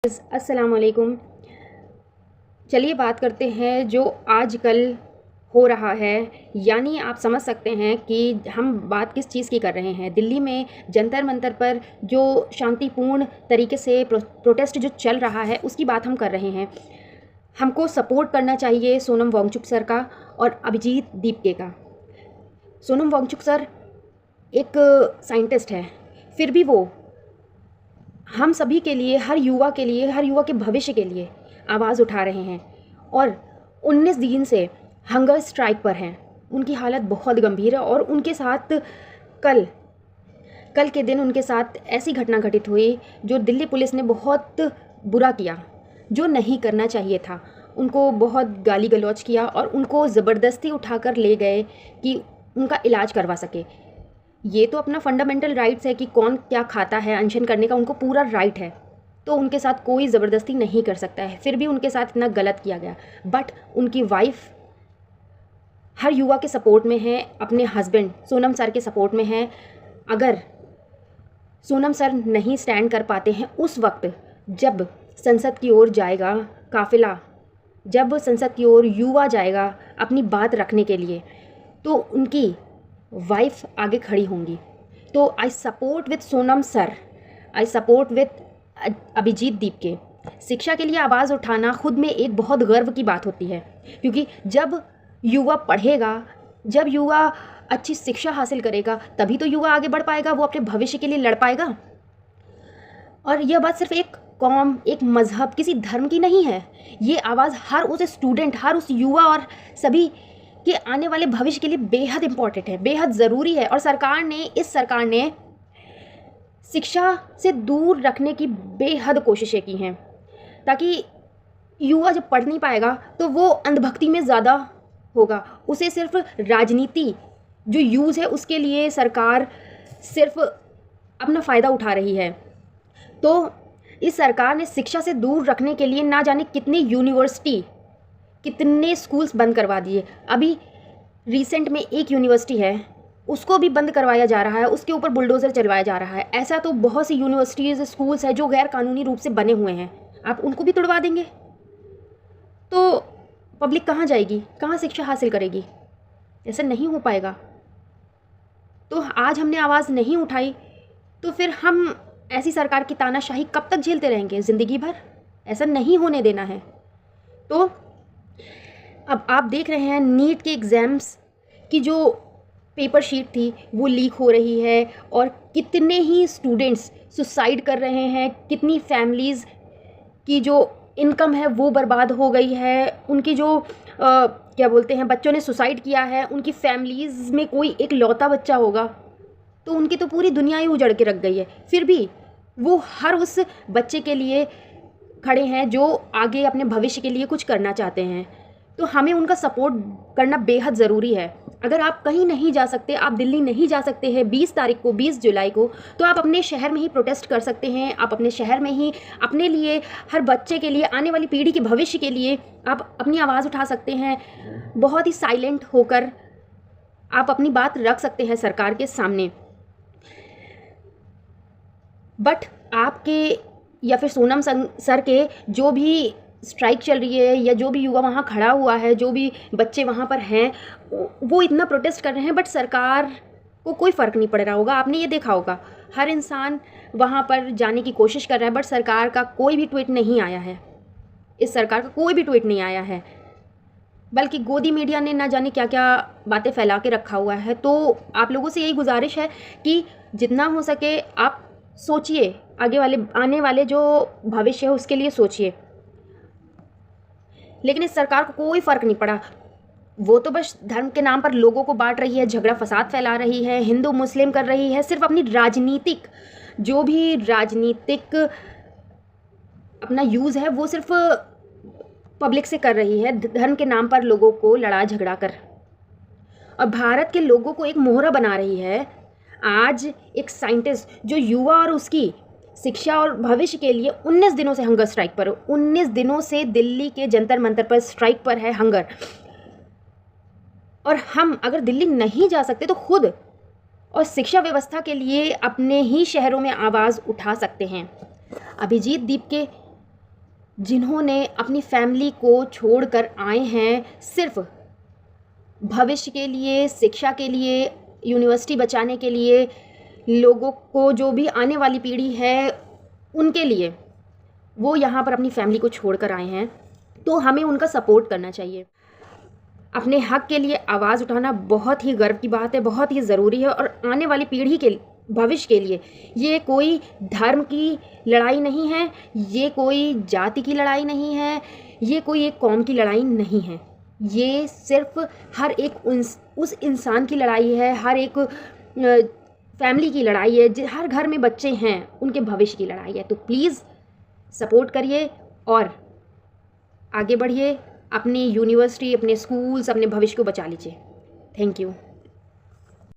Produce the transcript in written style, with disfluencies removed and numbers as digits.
अस्सलाम वालेकुम। चलिए बात करते हैं जो आजकल हो रहा है, यानी आप समझ सकते हैं कि हम बात किस चीज़ की कर रहे हैं। दिल्ली में जंतर मंतर पर जो शांतिपूर्ण तरीके से प्रोटेस्ट जो चल रहा है उसकी बात हम कर रहे हैं। हमको सपोर्ट करना चाहिए सोनम वांगचुक सर का और अभिजीत दीपके का। सोनम वांगचुक सर एक साइंटिस्ट है, फिर भी वो हम सभी के लिए, हर युवा के लिए, हर युवा के भविष्य के लिए आवाज़ उठा रहे हैं और 19 दिन से हंगर स्ट्राइक पर हैं। उनकी हालत बहुत गंभीर है और उनके साथ कल के दिन उनके साथ ऐसी घटना घटित हुई जो दिल्ली पुलिस ने बहुत बुरा किया, जो नहीं करना चाहिए था। उनको बहुत गाली गलौज किया और उनको ज़बरदस्ती उठाकर ले गए कि उनका इलाज करवा सके। ये तो अपना फंडामेंटल राइट्स है कि कौन क्या खाता है, अनशन करने का उनको पूरा राइट है, तो उनके साथ कोई ज़बरदस्ती नहीं कर सकता है। फिर भी उनके साथ इतना गलत किया गया। बट उनकी वाइफ हर युवा के सपोर्ट में है, अपने हस्बैंड सोनम सर के सपोर्ट में है। अगर सोनम सर नहीं स्टैंड कर पाते हैं उस वक्त जब संसद की ओर जाएगा काफिला, जब संसद की ओर युवा जाएगा अपनी बात रखने के लिए, तो उनकी वाइफ आगे खड़ी होंगी। तो I support with Sonam sir, I support with Abhijit Dipke. शिक्षा के लिए आवाज़ उठाना खुद में एक बहुत गर्व की बात होती है, क्योंकि जब युवा पढ़ेगा, जब युवा अच्छी शिक्षा हासिल करेगा, तभी तो युवा आगे बढ़ पाएगा, वो अपने भविष्य के लिए लड़ पाएगा। और यह बात सिर्फ एक कौम, एक मज़हब, किसी धर्म की नहीं है। ये आवाज़ हर उस स्टूडेंट, हर उस युवा और सभी के आने वाले भविष्य के लिए बेहद इम्पॉर्टेंट है, बेहद ज़रूरी है। और इस सरकार ने शिक्षा से दूर रखने की बेहद कोशिशें की हैं, ताकि युवा जब पढ़ नहीं पाएगा तो वो अंधभक्ति में ज़्यादा होगा। उसे सिर्फ राजनीति जो यूज़ है उसके लिए सरकार सिर्फ अपना फ़ायदा उठा रही है। तो इस सरकार ने शिक्षा से दूर रखने के लिए ना जाने कितनी यूनिवर्सिटी, कितने स्कूल्स बंद करवा दिए। अभी रिसेंट में एक यूनिवर्सिटी है, उसको भी बंद करवाया जा रहा है, उसके ऊपर बुलडोज़र चलवाया जा रहा है। ऐसा तो बहुत सी यूनिवर्सिटीज़, स्कूल्स हैं जो गैर कानूनी रूप से बने हुए हैं, आप उनको भी तोड़वा देंगे तो पब्लिक कहाँ जाएगी, कहाँ शिक्षा हासिल करेगी? ऐसा नहीं हो पाएगा। तो आज हमने आवाज़ नहीं उठाई तो फिर हम ऐसी सरकार की तानाशाही कब तक झेलते रहेंगे? ज़िंदगी भर? ऐसा नहीं होने देना है। तो अब आप देख रहे हैं नीट के एग्ज़ाम्स की जो पेपर शीट थी वो लीक हो रही है और कितने ही स्टूडेंट्स सुसाइड कर रहे हैं, कितनी फैमिलीज़ की जो इनकम है वो बर्बाद हो गई है, उनकी जो क्या बोलते हैं, बच्चों ने सुसाइड किया है, उनकी फैमिलीज़ में कोई एक लौता बच्चा होगा तो उनकी तो पूरी दुनिया ही उजड़ के रख गई है। फिर भी वो हर उस बच्चे के लिए खड़े हैं जो आगे अपने भविष्य के लिए कुछ करना चाहते हैं। तो हमें उनका सपोर्ट करना बेहद ज़रूरी है। अगर आप कहीं नहीं जा सकते, आप दिल्ली नहीं जा सकते हैं 20 तारीख को, 20 जुलाई को, तो आप अपने शहर में ही प्रोटेस्ट कर सकते हैं। आप अपने शहर में ही अपने लिए, हर बच्चे के लिए, आने वाली पीढ़ी के भविष्य के लिए आप अपनी आवाज़ उठा सकते हैं। बहुत ही साइलेंट होकर आप अपनी बात रख सकते हैं सरकार के सामने। बट आपके या फिर सोनम सर के जो भी स्ट्राइक चल रही है या जो भी युवा वहाँ खड़ा हुआ है, जो भी बच्चे वहाँ पर हैं, वो इतना प्रोटेस्ट कर रहे हैं, बट सरकार को कोई फ़र्क नहीं पड़ रहा होगा। आपने ये देखा होगा, हर इंसान वहाँ पर जाने की कोशिश कर रहा है, बट सरकार का कोई भी ट्वीट नहीं आया है। इस सरकार का कोई भी ट्वीट नहीं आया है, बल्कि गोदी मीडिया ने ना जाने क्या क्या बातें फैला के रखा हुआ है। तो आप लोगों से यही गुजारिश है कि जितना हो सके आप सोचिए, आने वाले जो भविष्य है उसके लिए सोचिए। लेकिन इस सरकार को कोई फ़र्क नहीं पड़ा। वो तो बस धर्म के नाम पर लोगों को बांट रही है, झगड़ा फसाद फैला रही है, हिंदू मुस्लिम कर रही है, सिर्फ अपनी जो भी राजनीतिक अपना यूज़ है वो सिर्फ पब्लिक से कर रही है, धर्म के नाम पर लोगों को लड़ा झगड़ा कर, और भारत के लोगों को एक मोहरा बना रही है। आज एक साइंटिस्ट जो युवा और उसकी शिक्षा और भविष्य के लिए 19 दिनों से हंगर स्ट्राइक पर, 19 दिनों से दिल्ली के जंतर मंतर पर स्ट्राइक पर है हंगर। और हम अगर दिल्ली नहीं जा सकते तो खुद और शिक्षा व्यवस्था के लिए अपने ही शहरों में आवाज़ उठा सकते हैं। अभिजीत दीपके जिन्होंने अपनी फैमिली को छोड़कर आए हैं सिर्फ भविष्य के लिए, शिक्षा के लिए, यूनिवर्सिटी बचाने के लिए, लोगों को जो भी आने वाली पीढ़ी है उनके लिए वो यहाँ पर अपनी फैमिली को छोड़कर आए हैं, तो हमें उनका सपोर्ट करना चाहिए। अपने हक के लिए आवाज़ उठाना बहुत ही गर्व की बात है, बहुत ही ज़रूरी है। और आने वाली पीढ़ी के भविष्य के लिए ये कोई धर्म की लड़ाई नहीं है, ये कोई जाति की लड़ाई नहीं है, ये कोई एक कौम की लड़ाई नहीं है। ये सिर्फ हर एक उस इंसान की लड़ाई है, हर एक फैमिली की लड़ाई है, हर घर में बच्चे हैं उनके भविष्य की लड़ाई है। तो प्लीज़ सपोर्ट करिए और आगे बढ़िए, अपनी यूनिवर्सिटी, अपने स्कूल्स, अपने भविष्य को बचा लीजिए। Thank you.